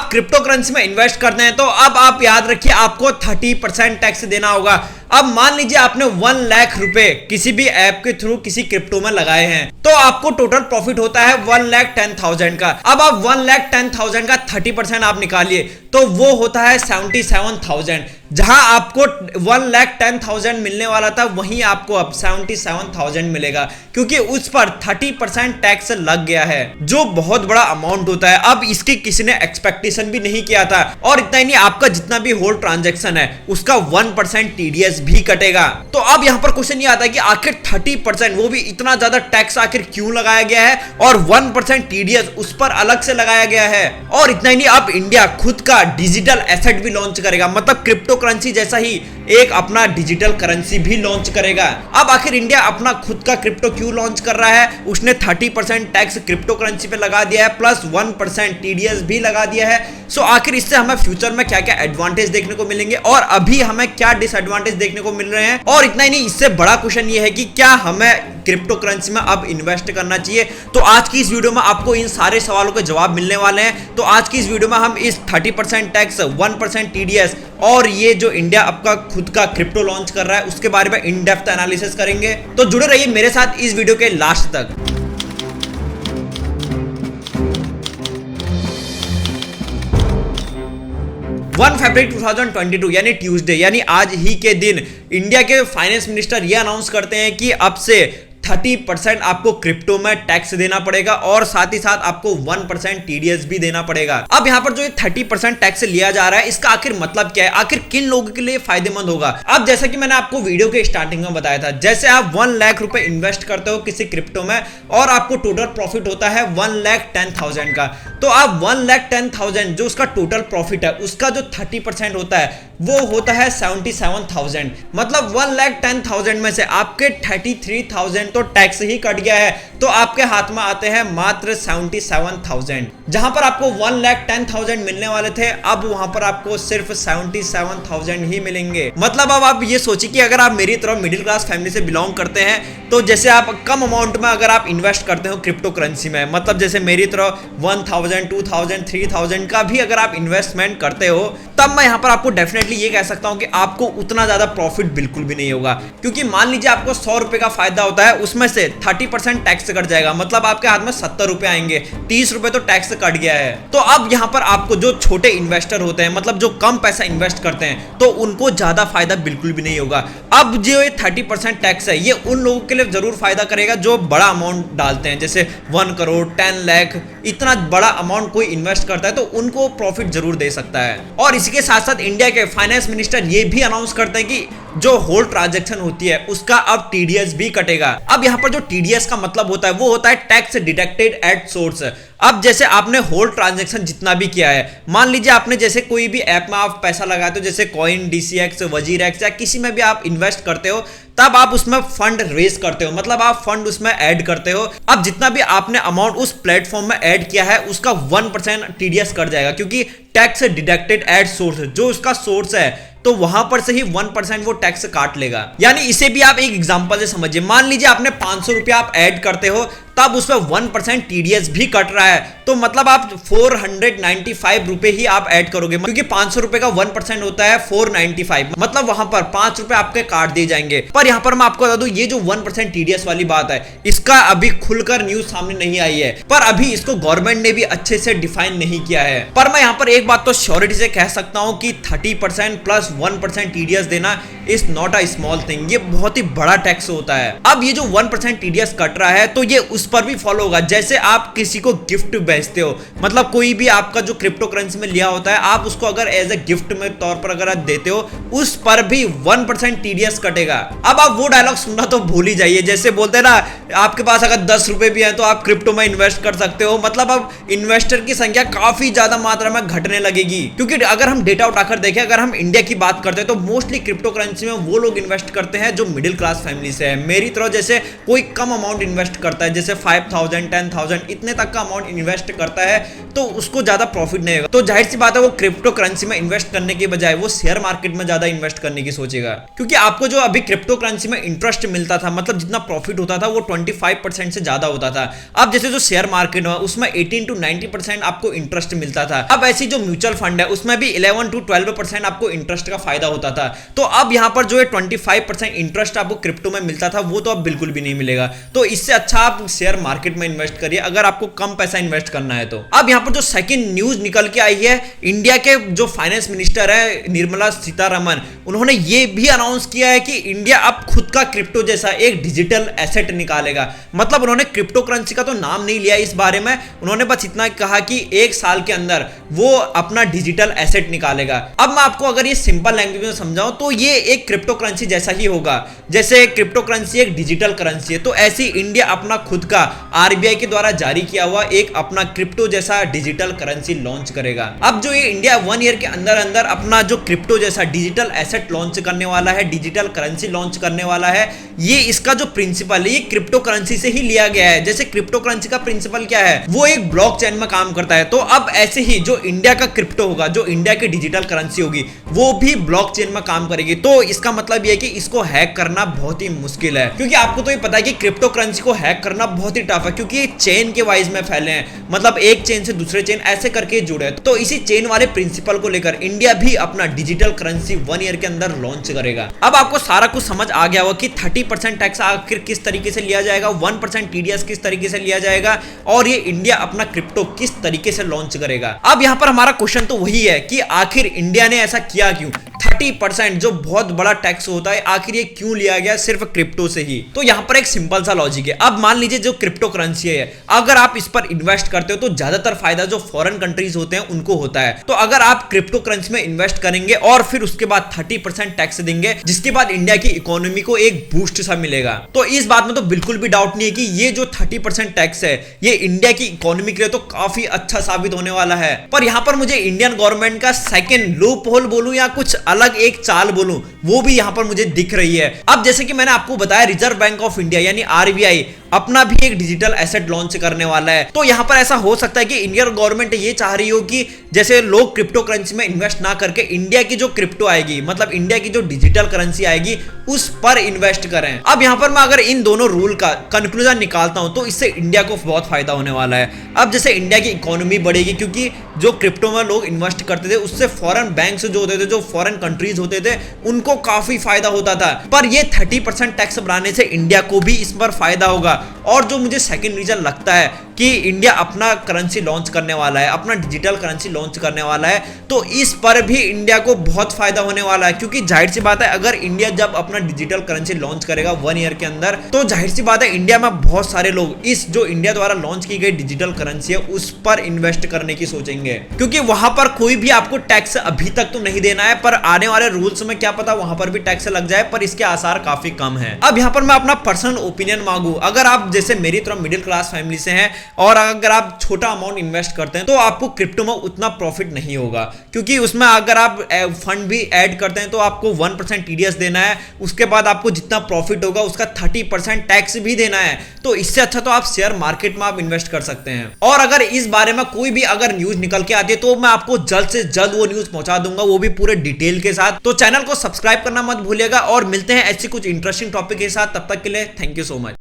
आप crypto currency में invest करते हैं तो अब आप याद रखिए आपको 30% टैक्स देना होगा। अब मान लीजिए आपने 1 लाख रुपए किसी भी ऐप के थ्रू किसी क्रिप्टो में लगाए हैं तो आपको टोटल प्रॉफिट होता है 1,10,000 का। अब आप 1,10,000 का 30% आप निकालिए तो वो होता है 77,000। जहां आपको 1,10,000 मिलने वाला था वहीं आपको अब 77,000 मिलेगा क्योंकि उस पर 30% टैक्स लग गया है, जो बहुत बड़ा अमाउंट होता है। अब इसकी किसी ने एक्सपेक्टेशन भी नहीं किया था। और इतना ही नहीं, आपका जितना भी होल ट्रांजैक्शन है उसका 1% टीडीएस भी कटेगा। तो अब यहां पर क्वेश्चन ये आता है कि आखिर 30% वो भी इतना ज्यादा टैक्स आखिर क्यों लगाया गया है और 1% टीडीएस उस पर अलग से लगाया गया है। और इतना ही नहीं, अब इंडिया खुद का डिजिटल एसेट भी लॉन्च करेगा, मतलब क्रिप्टो करेंसी जैसा ही एक अपना डिजिटल करेंसी भी लॉन्च करेगा। अब आखिर इंडिया अपना खुद का क्रिप्टो क्यों लॉन्च कर रहा है? उसने 30% टैक्स क्रिप्टो करेंसी पे लगा दिया है प्लस 1% टीडीएस भी लगा दिया है। सो आखिर इससे हमें फ्यूचर में क्या क्या एडवांटेज देखने को मिलेंगे और अभी हमें क्या डिसएडवांटेज देखने को मिल रहे हैं। और इतना ही नहीं, इससे बड़ा क्वेश्चन ये है कि क्या हमें क्रिप्टो करेंसी में अब इन्वेस्ट करना चाहिए। तो आज की इस वीडियो में आपको इन सारे सवालों के जवाब मिलने वाले हैं। तो आज की इस वीडियो में हम इस 30% टैक्स, 1% टीडीएस और ये जो इंडिया आपका खुद का क्रिप्टो लॉन्च कर रहा है उसके बारे में इन डेप्थ एनालिसिस करेंगे। तो जुड़े रहिए मेरे साथ इस वीडियो के लास्ट तक। 1 फरवरी 2022 यानी ट्यूसडे यानी आज ही के दिन इंडिया के फाइनेंस मिनिस्टर ये अनाउंस करते हैं कि अब से 30% आपको क्रिप्टो में टैक्स देना पड़ेगा और साथ ही साथ आपको 1% टीडीएस भी देना पड़ेगा। अब यहां पर जो ये 30% टैक्स लिया जा रहा है इसका आखिर मतलब क्या है, आखिर किन लोगों के लिए फायदेमंद होगा। अब जैसा कि मैंने आपको वीडियो के स्टार्टिंग में बताया था, जैसे आप 1 लाख रुपए इन्वेस्ट करते हो किसी क्रिप्टो में और आपको टोटल प्रॉफिट होता है 1,10,000 का, तो आप 1,10,000 जो उसका टोटल प्रॉफिट है उसका जो 30% होता है वो होता है 77,000। मतलब 1,10,000 में से आपके 33,000 तो टैक्स ही कट गया है, तो आपके हाथ में आते हैं मात्र 77,000। जहां पर आपको 1,10,000 मिलने वाले थे अब वहां पर आपको सिर्फ 77,000 ही मिलेंगे। मतलब अब आप ये सोचिए कि अगर आप मेरी तरह मिडिल क्लास फैमिली से बिलोंग करते हैं तो जैसे आप कम अमाउंट में अगर आप इन्वेस्ट करते हो क्रिप्टो करेंसी में, मतलब जैसे मेरी तरह 1,000, 2,000, 3,000 का भी अगर आप इन्वेस्टमेंट करते हो, तब मैं यहां पर आपको डेफिनेटली ये कह सकता हूं कि आपको उतना ज्यादा प्रॉफिट बिल्कुल भी नहीं होगा। क्योंकि मान लीजिए आपको 100 रुपए का फायदा होता है, उसमें से 30% टैक्स कट जाएगा, मतलब आपके हाथ में 70 रुपए आएंगे, 30 रुपए तो टैक्स कट गया है। तो अब यहां पर आपको जो छोटे इन्वेस्टर होते हैं, मतलब जो कम पैसा इन्वेस्ट करते हैं, तो उनको ज्यादा फायदा बिल्कुल भी नहीं होगा। अब जो ये 30% टैक्स है ये उन लोगों के लिए जरूर फायदा करेगा जो बड़ा अमाउंट डालते हैं, जैसे 1 करोड़, 10 लाख, इतना बड़ा अमाउंट कोई इन्वेस्ट करता है तो उनको प्रॉफिट जरूर दे सकता है। और इसी के साथ साथ इंडिया के फाइनेंस मिनिस्टर ये भी अनाउंस करते हैं कि जो होल ट्रांजैक्शन होती है उसका अब टीडीएस भी कटेगा। अब यहां पर जो टीडीएस का मतलब होता है वो होता है टैक्स डिडक्टेड एट सोर्स। अब जैसे आपने होल ट्रांजैक्शन जितना भी किया है, मान लीजिए आपने जैसे कोई भी ऐप में आप पैसा लगाते हो, जैसे कॉइन, डीसीएक्स, वजीरएक्स या किसी में भी आप इन्वेस्ट करते हो, तब आप उसमें फंड रेज करते हो, मतलब आप फंड उसमें ऐड करते हो। अब जितना भी आपने अमाउंट उस प्लेटफॉर्म में ऐड किया है उसका 1% टीडीएस कट जाएगा क्योंकि टैक्स डिडक्टेड एट सोर्स, जो उसका सोर्स है तो वहां पर से ही 1% वो टैक्स काट लेगा। यानी इसे भी आप एक एग्जांपल से समझिए, मान लीजिए आपने 500 रुपया आप ऐड करते हो तब उसमें 1% टीडीएस भी कट रहा है, तो मतलब आप 495 रुपए ही आप ऐड करोगे क्योंकि 500 रुपए का 1% होता है 495, मतलब वहां पर 5 रुपए आपके काट दिए जाएंगे। पर यहां पर मैं आपको बता दूं ये जो 1% टीडीएस वाली बात है इसका अभी खुलकर न्यूज सामने नहीं आई है, पर अभी इसको गवर्नमेंट ने भी अच्छे से डिफाइन नहीं किया है। पर मैं यहां पर एक बात तो श्योरिटी से कह सकता हूं कि 30% प्लस 1% टीडीएस देना is not a small thing, ये बहुत ही बड़ा टैक्स होता है। अब ये जो 1% टीडीएस कट रहा है तो ये उस पर भी फॉलो होगा। जैसे आप किसी को गिफ्ट भेजते हो, मतलब कोई भी आपका जो क्रिप्टो करेंसी में लिया होता है आप उसको अगर एज ए गिफ्ट में तौर पर अगर आप देते हो उस पर भी 1% टीडीएस कटेगा। अब आप वो डायलॉग सुनना तो भूल ही जाइए, जैसे बोलते हैं ना आपके पास अगर 10 रुपए भी है तो आप क्रिप्टो में इन्वेस्ट कर सकते हो, मतलब अब इन्वेस्टर की संख्या काफी ज्यादा मात्रा में घटने लगेगी। क्योंकि अगर हम डेटा उठाकर देखें, अगर हम इंडिया की बात करते हैं तो मोस्टली क्रिप्टो करेंसी में वो लोग इन्वेस्ट करते हैं जो मिडिल क्लास फैमिली से है। मेरी तरह जैसे कोई कम अमाउंट इन्वेस्ट करता है, जैसे 5,000, 10,000 इतने तक का अमाउंट इन्वेस्ट करता है तो उसको ज्यादा प्रॉफिट नहीं होगा। तो जाहिर सी बात है वो क्रिप्टो करेंसी में इन्वेस्ट करने के बजाय वो शेयर मार्केट में ज्यादा ज्यादा इन्वेस्ट करने की सोचेगा, क्योंकि आपको जो अभी क्रिप्टो करेंसी में इंटरेस्ट मिलता था, मतलब जितना प्रॉफिट होता था वो 25% से ज्यादा होता था। अब जैसे जो शेयर मार्केट है उसमें 18 to 90% आपको इंटरेस्ट मिलता था। अब ऐसी जो म्यूचुअल फंड है उसमें भी 11 to 12% आपको इंटरेस्ट का फायदा होता था। तो अब यहां पर जो है 25% इंटरेस्ट आपको क्रिप्टो में मिलता था वो तो अब बिल्कुल भी नहीं मिलेगा। तो इससे अच्छा आप शेयर मार्केट में इन्वेस्ट करिए अगर आपको कम पैसा इन्वेस्ट करना है। तो अब यहां पर जो सेकंड न्यूज निकल के आई है, इंडिया के जो फाइनेंस मिनिस्टर है निर्मला सीतारमण, उन्होंने ये भी अनाउंस किया है कि इंडिया अब खुद का क्रिप्टो जैसा एक डिजिटल एसेट निकालेगा। मतलब उन्होंने क्रिप्टो करेंसी का तो नाम नहीं लिया इस बारे में, उन्होंने बस इतना कहा कि 1 साल के अंदर वो अपना डिजिटल एसेट निकालेगा। अब मैं आपको अगर ये सिंपल लैंग्वेज में समझाऊं तो ये एक क्रिप्टो करेंसी जैसा ही होगा। जैसे क्रिप्टो करेंसी एक डिजिटल करेंसी है, तो ऐसी इंडिया अपना खुद का आरबीआई के द्वारा जारी किया हुआ एक अपना क्रिप्टो जैसा डिजिटल करेंसी लॉन्च करेगा। अब जो ये इंडिया 1 ईयर के अंदर अंदर अपना जो क्रिप्टो जैसा डिजिटल एसेट लॉन्च करने वाला है, डिजिटल करेंसी लॉन्च करने वाला है, ये इसका जो प्रिंसिपल है ये क्रिप्टो करेंसी से ही लिया गया है। जैसे क्रिप्टो करेंसी का प्रिंसिपल क्या है, वो एक ब्लॉकचेन में काम करता है। तो अब ऐसे ही जो इंडिया का क्रिप्टो होगा, जो इंडिया की डिजिटल करेंसी होगी, वो भी ब्लॉकचेन में काम करेगी। तो इसका मतलब ये है कि इसको हैक करना बहुत ही मुश्किल है, क्योंकि आपको तो ये पता है कि क्रिप्टो करेंसी को हैक करना बहुत ही टफ है, क्योंकि ये चेन के वाइज में फैले हैं, मतलब एक चेन से दूसरे चेन ऐसे करके जुड़े हैं। तो इसी चेन वाले प्रिंसिपल को लेकर इंडिया भी अपना डिजिटल करेंसी 1 ईयर के अंदर लॉन्च करेगा। अब आपको सारा कुछ समझ आ गया होगा कि 30% टैक्स आखिर किस तरीके से लिया जाएगा, 1% टीडीएस किस तरीके से लिया जाएगा, और ये इंडिया अपना क्रिप्टो किस तरीके से लॉन्च करेगा। अब यहां पर हमारा क्वेश्चन तो वही है कि आखिर इंडिया ने ऐसा किया क्यों? 30% जो बहुत बड़ा टैक्स होता है, आखिर ये क्यों लिया गया सिर्फ क्रिप्टो से ही? तो यहां पर एक सिंपल सा लॉजिक है। अब मान लीजिए जो क्रिप्टो करेंसी है, अगर आप इस पर इन्वेस्ट करते हो तो ज्यादातर फायदा जो फॉरेन कंट्रीज होते हैं उनको होता है। तो अगर आप क्रिप्टो करेंसी में इन्वेस्ट करेंगे और फिर उसके बाद 30% टैक्स देंगे, जिसके बाद इंडिया की इकोनॉमी को एक बूस्ट सा मिलेगा। तो इस बात में तो बिल्कुल भी डाउट नहीं है कि ये जो 30% टैक्स है ये इंडिया की इकोनॉमी के लिए तो काफी अच्छा साबित होने वाला है। पर यहां पर मुझे इंडियन गवर्नमेंट का सेकंड लूप होल बोलूं या कुछ अलग एक चाल बोलूं, वो भी यहां पर मुझे दिख रही है। अब जैसे कि मैंने आपको बताया, रिजर्व बैंक ऑफ इंडिया यानी आरबीआई अपना भी एक डिजिटल एसेट लॉन्च करने वाला है। तो यहां पर ऐसा हो सकता है कि इंडियन गवर्नमेंट ये चाह रही हो कि जैसे लोग क्रिप्टो करेंसी में इन्वेस्ट ना करके इंडिया की जो क्रिप्टो आएगी, मतलब इंडिया की जो डिजिटल करेंसी आएगी, उस पर इन्वेस्ट करें। अब यहां पर मैं अगर इन दोनों रूल का कंक्लूजन निकालता हूं तो इससे इंडिया को बहुत फायदा होने वाला है। अब जैसे इंडिया की इकोनॉमी बढ़ेगी, क्योंकि जो क्रिप्टो में लोग इन्वेस्ट करते थे उससे फॉरेन बैंक जो होते थे, जो फॉरेन कंट्रीज होते थे, उनको काफी फायदा होता था। पर ये 30% टैक्स बढ़ाने से इंडिया को भी इस पर फायदा होगा। और जो मुझे सेकंड रीजन लगता है कि इंडिया अपना करेंसी लॉन्च करने वाला है, अपना डिजिटल करेंसी लॉन्च करने वाला है, तो इस पर भी इंडिया को बहुत फायदा होने वाला है। क्योंकि जाहिर सी बात है, अगर इंडिया जब अपना डिजिटल करेंसी लॉन्च करेगा 1 ईयर के अंदर, तो जाहिर सी बात है इंडिया में बहुत सारे लोग इस जो इंडिया द्वारा लॉन्च की गई डिजिटल करेंसी है उस पर इन्वेस्ट करने की सोचेंगे, क्योंकि वहां पर कोई भी आपको टैक्स अभी तक तो नहीं देना है, पर आने वाले रूल्स में क्या पता वहां पर भी टैक्स लग जाए, पर इसके आसार काफी कम है। अब यहां पर मैं अपना पर्सनल ओपिनियन मांगू, अगर आप जैसे मेरी तरह मिडिल क्लास फैमिली से हैं और अगर आप छोटा अमाउंट इन्वेस्ट करते हैं तो आपको क्रिप्टो में उतना प्रॉफिट नहीं होगा, क्योंकि उसमें अगर आप फंड भी ऐड करते हैं तो आपको 1% टीडीएस देना है, उसके बाद आपको जितना प्रॉफिट होगा उसका 30% टैक्स भी देना है। तो इससे अच्छा तो आप शेयर मार्केट में आप इन्वेस्ट कर सकते हैं। और अगर इस बारे में कोई भी अगर न्यूज निकल के आती है तो मैं आपको जल्द से जल्द वो न्यूज पहुंचा दूंगा, वो भी पूरे डिटेल के साथ। तो चैनल को सब्सक्राइब करना मत भूलिएगा और मिलते हैं ऐसी कुछ इंटरेस्टिंग टॉपिक के साथ। तब तक के लिए थैंक यू सो मच।